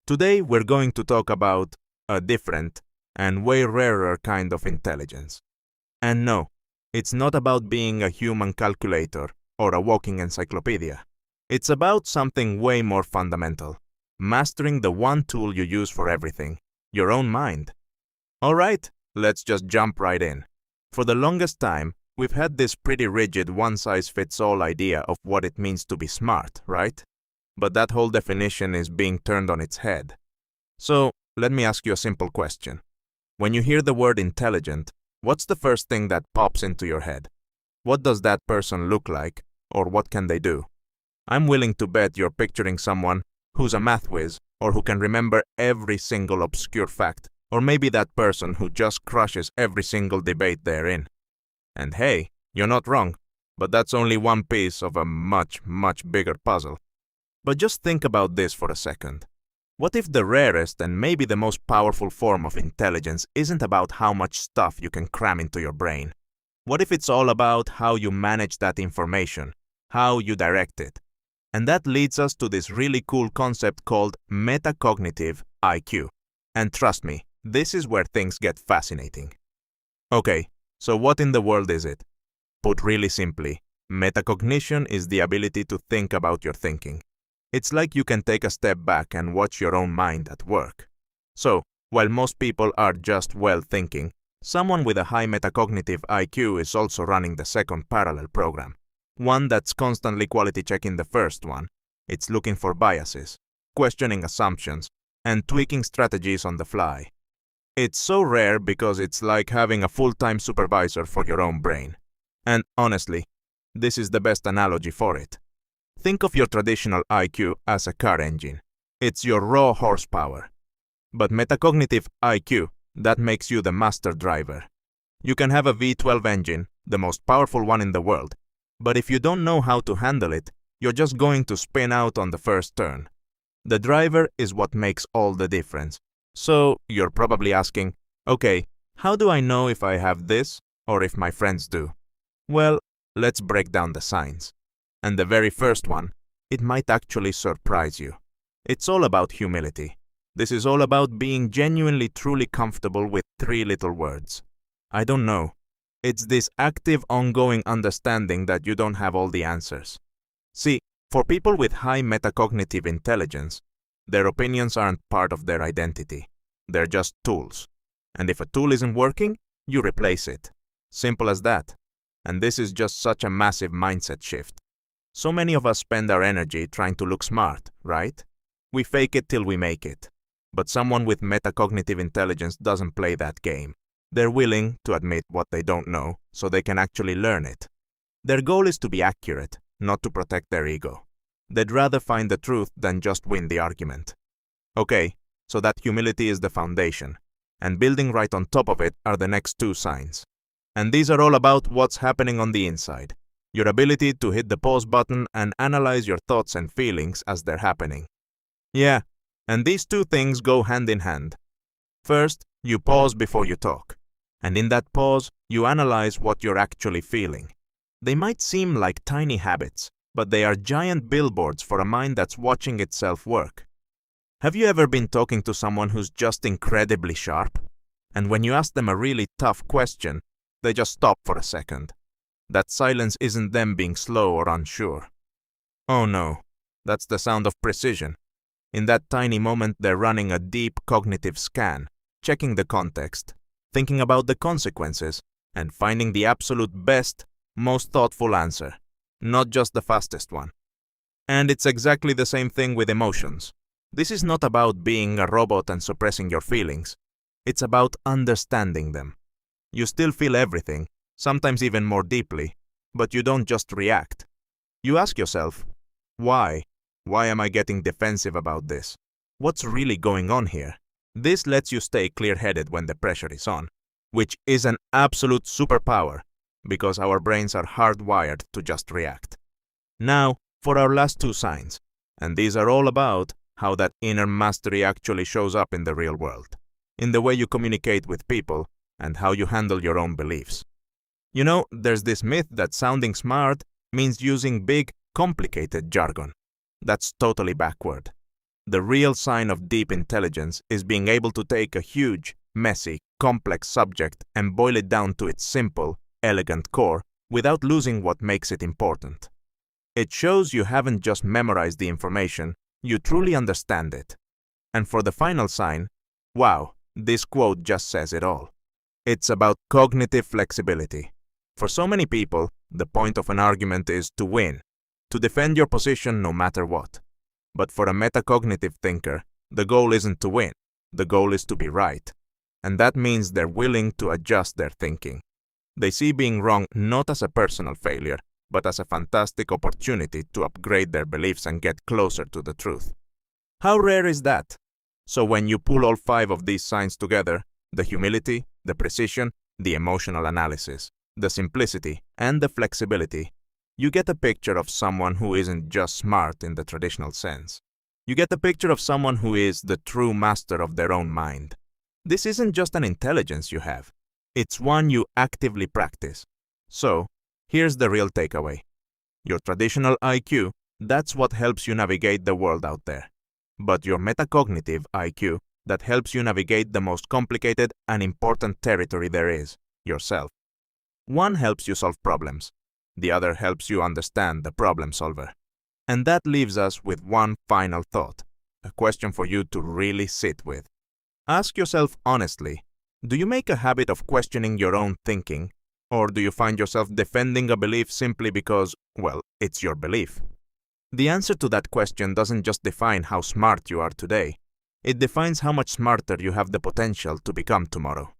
Today we're going to talk about a different and way rarer kind of intelligence. And no, it's not about being a human calculator or a walking encyclopedia. It's about something way more fundamental, mastering the one tool you use for everything, your own mind. Alright, let's just jump right in. For the longest time, we've had this pretty rigid one-size-fits-all idea of what it means to be smart, right? But that whole definition is being turned on its head. So, let me ask you a simple question. When you hear the word intelligent, what's the first thing that pops into your head? What does that person look like, or what can they do? I'm willing to bet you're picturing someone who's a math whiz, or who can remember every single obscure fact, or maybe that person who just crushes every single debate they're in. And hey, you're not wrong, but that's only one piece of a much, much bigger puzzle. But just think about this for a second. What if the rarest and maybe the most powerful form of intelligence isn't about how much stuff you can cram into your brain? What if it's all about how you manage that information, how you direct it? And that leads us to this really cool concept called Metacognitive IQ. And trust me, this is where things get fascinating. Okay, so what in the world is it? Put really simply, metacognition is the ability to think about your thinking. It's like you can take a step back and watch your own mind at work. So, while most people are just well thinking, someone with a high metacognitive IQ is also running the second parallel program. One that's constantly quality checking the first one. It's looking for biases, questioning assumptions, and tweaking strategies on the fly. It's so rare because it's like having a full-time supervisor for your own brain. And honestly, this is the best analogy for it. Think of your traditional IQ as a car engine. It's your raw horsepower. But metacognitive IQ, that makes you the master driver. You can have a V12 engine, the most powerful one in the world, but if you don't know how to handle it, you're just going to spin out on the first turn. The driver is what makes all the difference. So you're probably asking, okay, how do I know if I have this or if my friends do? Well, let's break down the signs. And the very first one, it might actually surprise you. It's all about humility. This is all about being genuinely truly comfortable with three little words. I don't know. It's this active ongoing understanding that you don't have all the answers. See, for people with high metacognitive intelligence, their opinions aren't part of their identity. They're just tools. And if a tool isn't working, you replace it. Simple as that. And this is just such a massive mindset shift. So many of us spend our energy trying to look smart, right? We fake it till we make it. But someone with metacognitive intelligence doesn't play that game. They're willing to admit what they don't know so they can actually learn it. Their goal is to be accurate, not to protect their ego. They'd rather find the truth than just win the argument. Okay, so that humility is the foundation, and building right on top of it are the next two signs. And these are all about what's happening on the inside. Your ability to hit the pause button and analyze your thoughts and feelings as they're happening. Yeah, and these two things go hand in hand. First, you pause before you talk. And in that pause, you analyze what you're actually feeling. They might seem like tiny habits, but they are giant billboards for a mind that's watching itself work. Have you ever been talking to someone who's just incredibly sharp? And when you ask them a really tough question, they just stop for a second. That silence isn't them being slow or unsure. Oh no, that's the sound of precision. In that tiny moment, they're running a deep cognitive scan, checking the context, thinking about the consequences, and finding the absolute best, most thoughtful answer, not just the fastest one. And it's exactly the same thing with emotions. This is not about being a robot and suppressing your feelings. It's about understanding them. You still feel everything, sometimes even more deeply, but you don't just react. You ask yourself, why? Why am I getting defensive about this? What's really going on here? This lets you stay clear-headed when the pressure is on, which is an absolute superpower, because our brains are hardwired to just react. Now, for our last two signs, and these are all about how that inner mastery actually shows up in the real world, in the way you communicate with people, and how you handle your own beliefs. You know, there's this myth that sounding smart means using big, complicated jargon. That's totally backward. The real sign of deep intelligence is being able to take a huge, messy, complex subject and boil it down to its simple, elegant core without losing what makes it important. It shows you haven't just memorized the information, you truly understand it. And for the final sign, wow, this quote just says it all. It's about cognitive flexibility. For so many people, the point of an argument is to win, to defend your position no matter what. But for a metacognitive thinker, the goal isn't to win, the goal is to be right. And that means they're willing to adjust their thinking. They see being wrong not as a personal failure, but as a fantastic opportunity to upgrade their beliefs and get closer to the truth. How rare is that? So when you pull all 5 of these signs together, the humility, the precision, the emotional analysis, the simplicity, and the flexibility, you get a picture of someone who isn't just smart in the traditional sense. You get a picture of someone who is the true master of their own mind. This isn't just an intelligence you have. It's one you actively practice. So, here's the real takeaway. Your traditional IQ, that's what helps you navigate the world out there. But your metacognitive IQ, that helps you navigate the most complicated and important territory there is, yourself. One helps you solve problems. The other helps you understand the problem solver. And that leaves us with one final thought, a question for you to really sit with. Ask yourself honestly, do you make a habit of questioning your own thinking? Or do you find yourself defending a belief simply because, well, it's your belief? The answer to that question doesn't just define how smart you are today. It defines how much smarter you have the potential to become tomorrow.